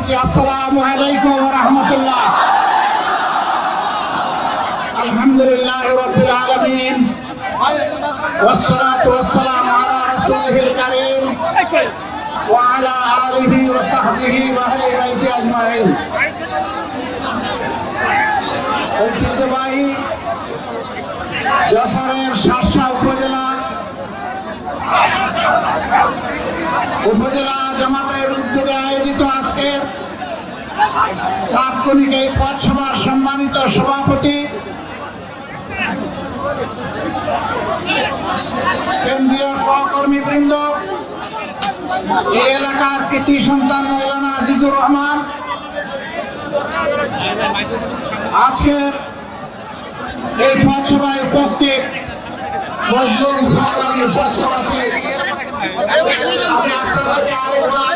দিচ্ছি। আসসালামু আলাইকুম ওয়া রাহমাতুল্লাহ। আলহামদুলিল্লাহি রাব্বিল আলামিন ওয়াসসালাতু ওয়াসসালামু আলা রাসূলিল কারীম ওয়া আলা আলিহি ওয়া সাহবিহি ওয়া আহলি বাইতি আজমাইন। ঐতিহ্যবাহী যশোরের শার্শা উপজেলা জামাতের উদ্যোগে আয়োজিত আজকের তাৎক্ষণিক এই পথসভার সম্মানিত সভাপতি, কেন্দ্রীয় সহকর্মীবৃন্দ, এই এলাকার কৃতি সন্তান মৌলানা আজিজুর রহমান, আজকের এই পথসভায় উপস্থিত আমি আপনাদেরকে আরেকবার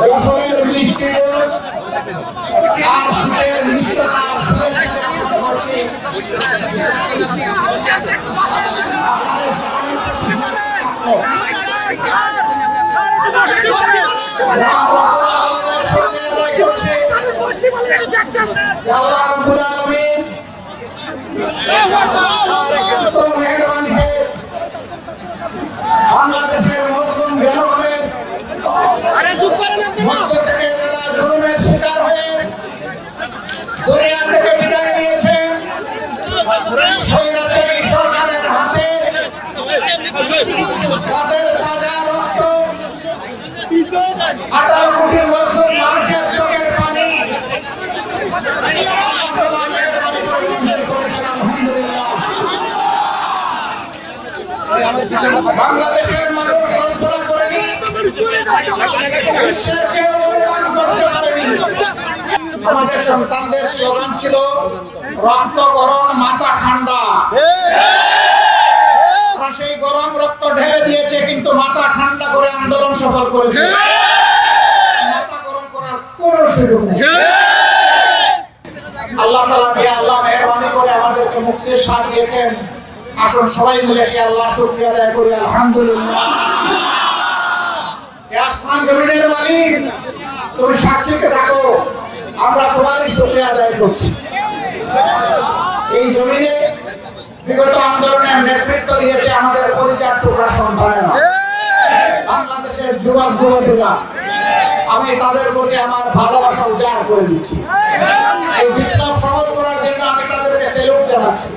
যশোরের মিষ্টি আর সুরের মিষ্টতার শুভেচ্ছা করছি। বাংলাদেশের মজলুম জনগণের মধ্য থেকে যারা জুলুমের শিকার হয়ে দুনিয়া থেকে বিদায় নিয়েছে, স্বৈরাচারী সরকারের হাতে তাদের তাজা রক্ত 18 কোটি মজলুম মানুষের চোখের পানি বাংলাদেশের মানুষ কল্পনা করেনি, বিশ্বের কেউ অনুমান করতে পারেনি। আমাদের সন্তানদের স্লোগান ছিল রক্ত গরম মাথা ঠান্ডা। তারা সেই গরম রক্ত ঢেলে দিয়েছে, কিন্তু মাথা ঠান্ডা করে আন্দোলন সফল করেছে। মাথা গরম করার কোনো সুযোগ নেই। আল্লাহ তাআলাকে আল্লাহ মেহেরবানি করে আমাদেরকে মুক্তির স্বাদ দিয়েছেন। আসুন সবাই মিলে সে আল্লাহ শুকরিয়া আদায় করি। আলহামদুলিল্লাহ। আসমান জমিনের মালিক, তুমি সাক্ষীকে থাকো, আমরা তোমারই শুকরিয়া আদায় করছি। এই জমিনে বিগত আন্দোলনের নেতৃত্ব দিয়েছে আমাদের পরিবার টুকরা সন্তানেরা, বাংলাদেশের যুবক যুবতীরা। আমি তাদের প্রতি আমার ভালোবাসা উজাড় করে দিচ্ছি। এই বিপ্লব সফল করার জন্য আমি তাদেরকে সেলুট জানাচ্ছি।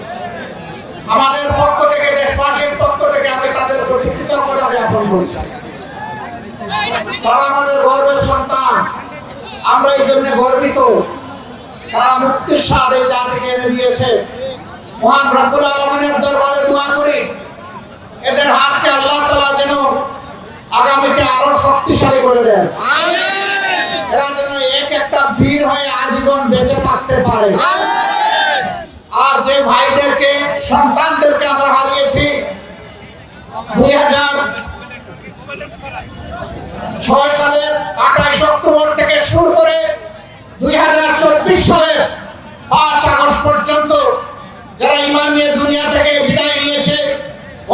আমাদের পক্ষ থেকে, দেশবাসীর পক্ষ থেকে আমি তাদের প্রতি কৃতজ্ঞতা জ্ঞাপন করছি। তারা আমাদের গর্বের সন্তান, আমরা এই জন্য গর্বিত। তারা মুক্তির স্বাদ এই জাতিকে এনে দিয়েছে। মহান রব্বুল আলামিনের দরবারে দোয়া করি, এদের হাতকে আল্লাহ তাআলা যেন আগামীতে আরো শক্তিশালী করে দেন। এরা যেন এক একটা বীর হয়ে আজীবন বেঁচে থাকতে পারে। আর যে ভাইদেরকে, সন্তানদেরকে আমরা হারিয়েছি 2006 সালের 28 অক্টোবর থেকে শুরু করে 2024 সালের 5 আগস্ট পর্যন্ত যারা ঈমান নিয়ে দুনিয়া থেকে বিদায় নিয়েছে,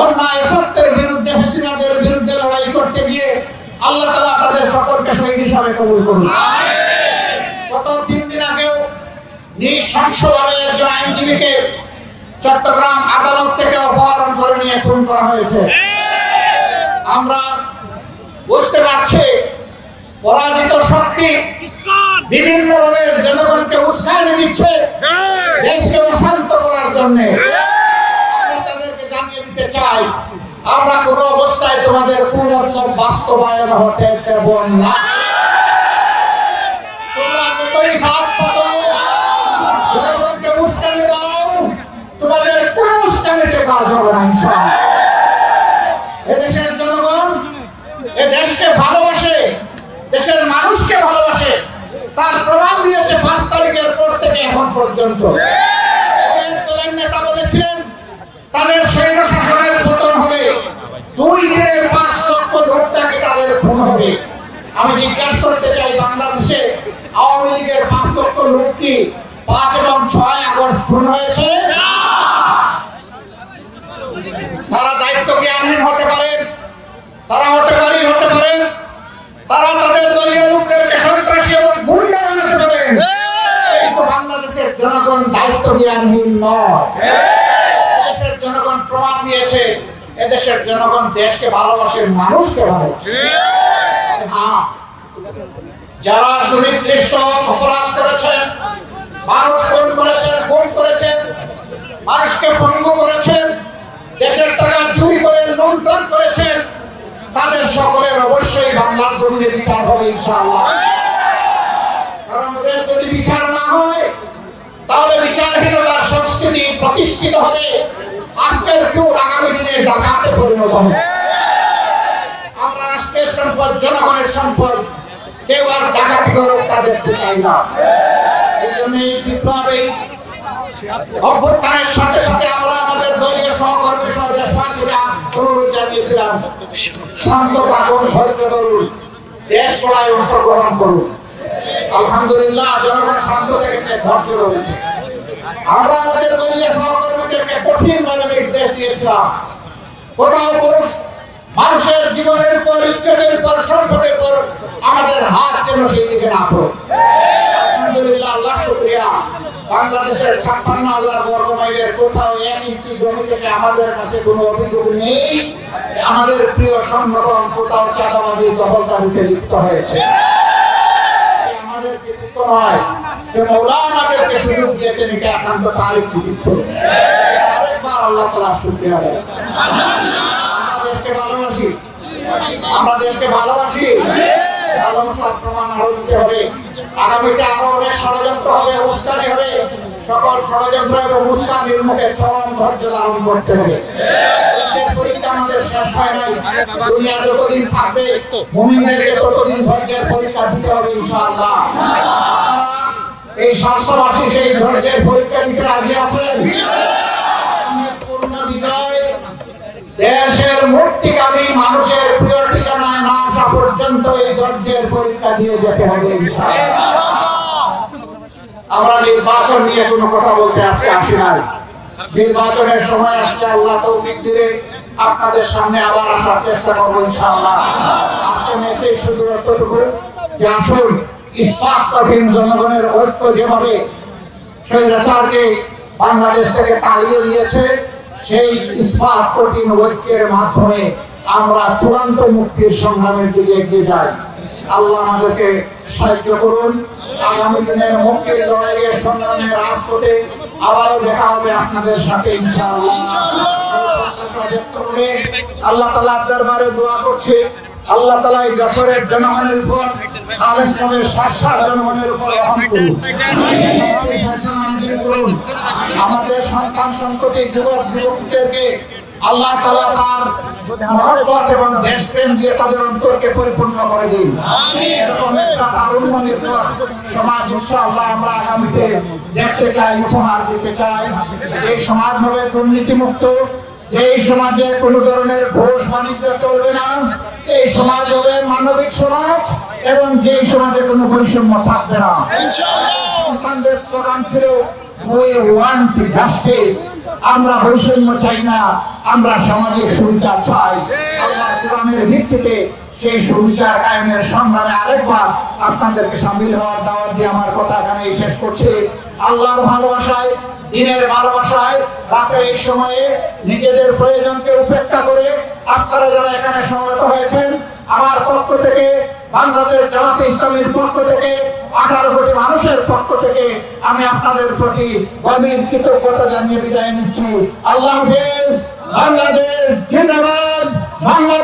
অন্যায় সত্যের বিরুদ্ধে, হাসিনাদের বিরুদ্ধে লড়াই করতে গিয়ে আল্লাহ তাআলা তাদের সকলকে শহীদ হিসাবে কবুল করুন। গত 3 দিন আগেও নৃশংসভাবে একজন আইনজীবীকে চট্টগ্রাম আদালত থেকে অপহরণ করে নিয়ে খুন করা হয়েছে। আমরা বুঝতে পারছি পরাজিত শক্তি বিভিন্ন ভাবে জনগণকে উস্কানি দিচ্ছে দেশকে অশান্ত করার জন্য। আমি তাদেরকে জানিয়ে দিতে চাই, আমরা কোনো অবস্থায় তোমাদের কুমতলব বাস্তবায়ন হতে দেব না। তোমরা যতই হাত পাতো, জনগণকে উস্কানি দাও, তোমাদের কোনো উস্কানিতে কাজ হবে না ইনশাআল্লাহ। এদেশের জনগণ এ দেশকে ভালোবাসে, দেশের মানুষকে ভালোবাসে। তার প্রমাণ দিয়েছে 5 তারিখের পর থেকে এখন পর্যন্ত। নেতা বলেছিলেন তাদের স্বৈর শাসনের পতন হবে, 2 দিনে 5 লক্ষ লোকটাকে তাদের খুন হবে। আমি জিজ্ঞাসা করতে চাই, বাংলাদেশে আওয়ামী লীগের 5 লক্ষ লোক কি 5 এবং 6 আগস্ট খুন হয়েছে? তারা দায়িত্ব জ্ঞানহীন হতে পারে, তারা হটকারী হতে পারে, তারা তাদের দলীয় লোকদেরকে দেশের জনগণ দেশকে ভালোবাসে, মানুষকে ভালোবাসে। হ্যাঁ, যারা সুনির্দিষ্ট অপরাধ করেছেন, মানুষ খুন করেছেন, গুম করেছেন, মানুষকে পঙ্গু করেছেন, দেশের টাকা চুরি করে লুণ্ঠন করেছেন, তাদের সকলের অবশ্যই বাংলার জমিনে বিচার হবে ইনশাআল্লাহ। কারণ ওদের যদি বিচার না হয় তাহলে বিচারহীনতার সংস্কৃতি প্রতিষ্ঠিত হবে, আজকের চোর আগামী দিনে ডাকাতে পরিণত হবে। আমরা রাষ্ট্রের সম্পদ, জনগণের সম্পদ, কেউ আর ডাকাতি করুক তা দেখতে চাই না। এই জন্য এই বিপ্লবে অভ্যুত্থানের সাথে সাথে আমরা আমাদের দলীয় সহকর্মী সহ দেশবাসীরা অনুরোধ জানিয়েছিলাম, শান্ত থাকুন, ধৈর্য ধরুন, দেশ গড়ায় অংশগ্রহণ করুন। আলহামদুলিল্লাহ, জনগণ শান্ত থেকেছে, ধৈর্য ধরেছে। আমরা আমাদের দলীয় সহকর্মীদেরকে কঠিনভাবে নির্দেশ দিয়েছিলাম, কোথাও পুরুষ মানুষের জীবনের পর, ইজ্জতের পর, সম্পদের পর আমাদের হাত যেন সেই দিকে না পড়ে। আলহামদুলিল্লাহ, আল্লাহ শুকরিয়া, বাংলাদেশের 56,000 বর্গ মাইলের কোথাও 1 ইঞ্চি জমি থেকে আমাদের কাছে কোনো অভিযোগ নেই আমাদের প্রিয় সংগঠন কোথাও চাঁদাবাজি, দখলদারিতে লিপ্ত হয়েছে। আমাদের কৃতিত্ব নয়, যে মওলা আমাদেরকে সুযোগ দিয়েছেন, এটা একান্ত তারই কৃতিত্ব। আরেকবার আল্লাহ তাআলা শুকরিয়া দেয়। ভালোবাসি, আমরা দেশকে ভালোবাসি, ভালোবাসার প্রমাণ আরো দিতে হবে। আগামীতে আরো অনেক ষড়যন্ত্র হবে, উস্কানি হবে, সকল ষড়যন্ত্র এবং উস্কানির মুখে চরম ধৈর্য ধারণ করতে হবে। পরীক্ষা আমাদের শেষ হয় নাই, দুনিয়া যতদিন থাকবে মুমিনদেরকে ততদিন ধৈর্যের পরীক্ষা দিতে হবে ইনশাআল্লাহ। এই 700 সেই ধৈর্যের পরীক্ষা দিতে রাজি আছেন? পূর্ণ বিজয় দেশের মুক্তিকামী মানুষের প্রিয় ঠিকানায় না আসা পর্যন্ত এই ধৈর্যের পরীক্ষা দিয়ে যেতে হবে ইনশাআল্লাহ। আমরা নির্বাচন নিয়ে কোনো কথা বলতে আজকে আসি নাই। নির্বাচনের সময় আসলে আল্লাহ তৌফিক দিলে আপনাদের সামনে আবার আসার চেষ্টা করবো ইনশাআল্লাহ। আজকে মেসেজ শুধু এতটুকু যে আসুন, ইসলাম কঠিন জনগণের ঐক্য যেভাবে স্বৈরাচারকে বাংলাদেশ থেকে তাড়িয়ে দিয়েছে, সেই ইসলাম কঠিন ঐক্যের মাধ্যমে আমরা চূড়ান্ত মুক্তির সংগ্রামের দিকে এগিয়ে যাই। আল্লাহ আমাদেরকে সাহায্য করুন। আগামী দিনের মুক্তির লড়াইয়ের সংগ্রামের রাজপথে আবারও দেখা হবে আপনাদের সাথে ইনশাআল্লাহ। আল্লাহ তাআলা দরবারে দোয়া করছে, আল্লাহ তাআলা এই যশোরের জনগণের উপর, খালেসপুরের শাসার জনগণের উপর রহম করুন। আমাদের সন্তান সন্ততি, যুবক যুবতীদেরকে আল্লাহ তাআলা তার মহব্বত এবং দেশপ্রেম দিয়ে তাদের অন্তরকে পরিপূর্ণ করে দিন। এরকম একটা তারুণ্যের সমাজ ইনশাআল্লাহ আমরা আগামীতে দেখতে চাই, উপহার দিতে চাই। এই সমাজ হবে দুর্নীতিমুক্ত, এই সমাজে কোনো ধরনের ঘুষ বাণিজ্য চলবে না, এই সমাজ হবে মানবিক সমাজ, এবং যেই সমাজে কোনো বৈষম্য থাকবে না। সন্তানদের স্লোগান ছিল We want justice, আমরা বৈষম্য চাই না, আমরা সমাজে সুবিচার চাই। আল্লাহর কোরআনের ভিত্তিতে সেই সুবিচার কায়েমের সংগ্রামে আরেকবার আপনাদেরকে সামিল হওয়ার দাওয়াত দিয়ে আমার কথা এখানে শেষ করছি। আল্লাহর ভালোবাসায়, দিনের ভালোবাসায় রাতের এই সময়ে নিজেদের প্রয়োজনকে উপেক্ষা করে আপনারা যারা এখানে সমবেত হয়েছেন, আমার পক্ষ থেকে, বাংলাদেশ জামাতে ইসলামীর পক্ষ থেকে, 18 কোটি মানুষের পক্ষ থেকে আমি আপনাদের প্রতি গভীর কৃতজ্ঞতা জানিয়ে বিদায় নিচ্ছি। আল্লাহ হাফেজ। বাংলাদেশ জিন্দাবাদ। বাংলা